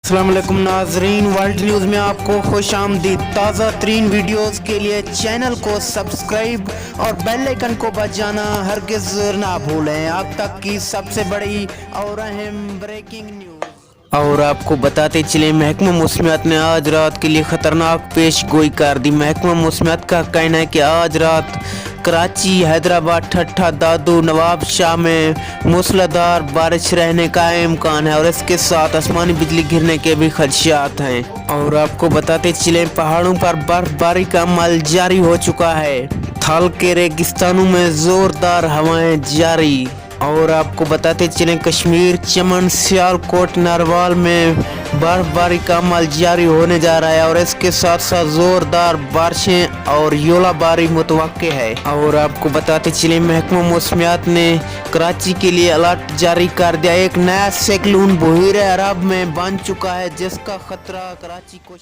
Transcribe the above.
अस्सलाम वालेकुम नाजरीन, वर्ल्ड न्यूज़ में आपको खुश आमदीद। ताज़ा तरीन वीडियोज़ के लिए चैनल को सब्सक्राइब और बेल आइकन को बजाना हरगिज़ ना भूलें। अब तक की सबसे बड़ी और अहम ब्रेकिंग न्यूज़। और आपको बताते चले, महकमा मौसमियात ने आज रात के लिए ख़तरनाक पेश गोई कर दी। महकमा मौसमियात का कहना है कि आज रात कराची, हैदराबाद, ठट्ठा, दादू, नवाब शाह में मूसलाधार बारिश रहने का इम्कान है और इसके साथ आसमानी बिजली गिरने के भी खदशात हैं। और आपको बताते चले, पहाड़ों पर बर्फबारी का अमल जारी हो चुका है। थाल के रेगिस्तानों में जोरदार हवाएं जारी। और आपको बताते चलें, कश्मीर, चमन, सियालकोट, नरवाल में बर्फबारी का अमल जारी होने जा रहा है और इसके साथ साथ जोरदार बारिशें और ओलाबारी मुतवक्के है। और आपको बताते चलें, महकमा मौसमियात ने कराची के लिए अलर्ट जारी कर दिया। एक नया साइक्लोन बहीर अरब में बन चुका है जिसका खतरा कराची को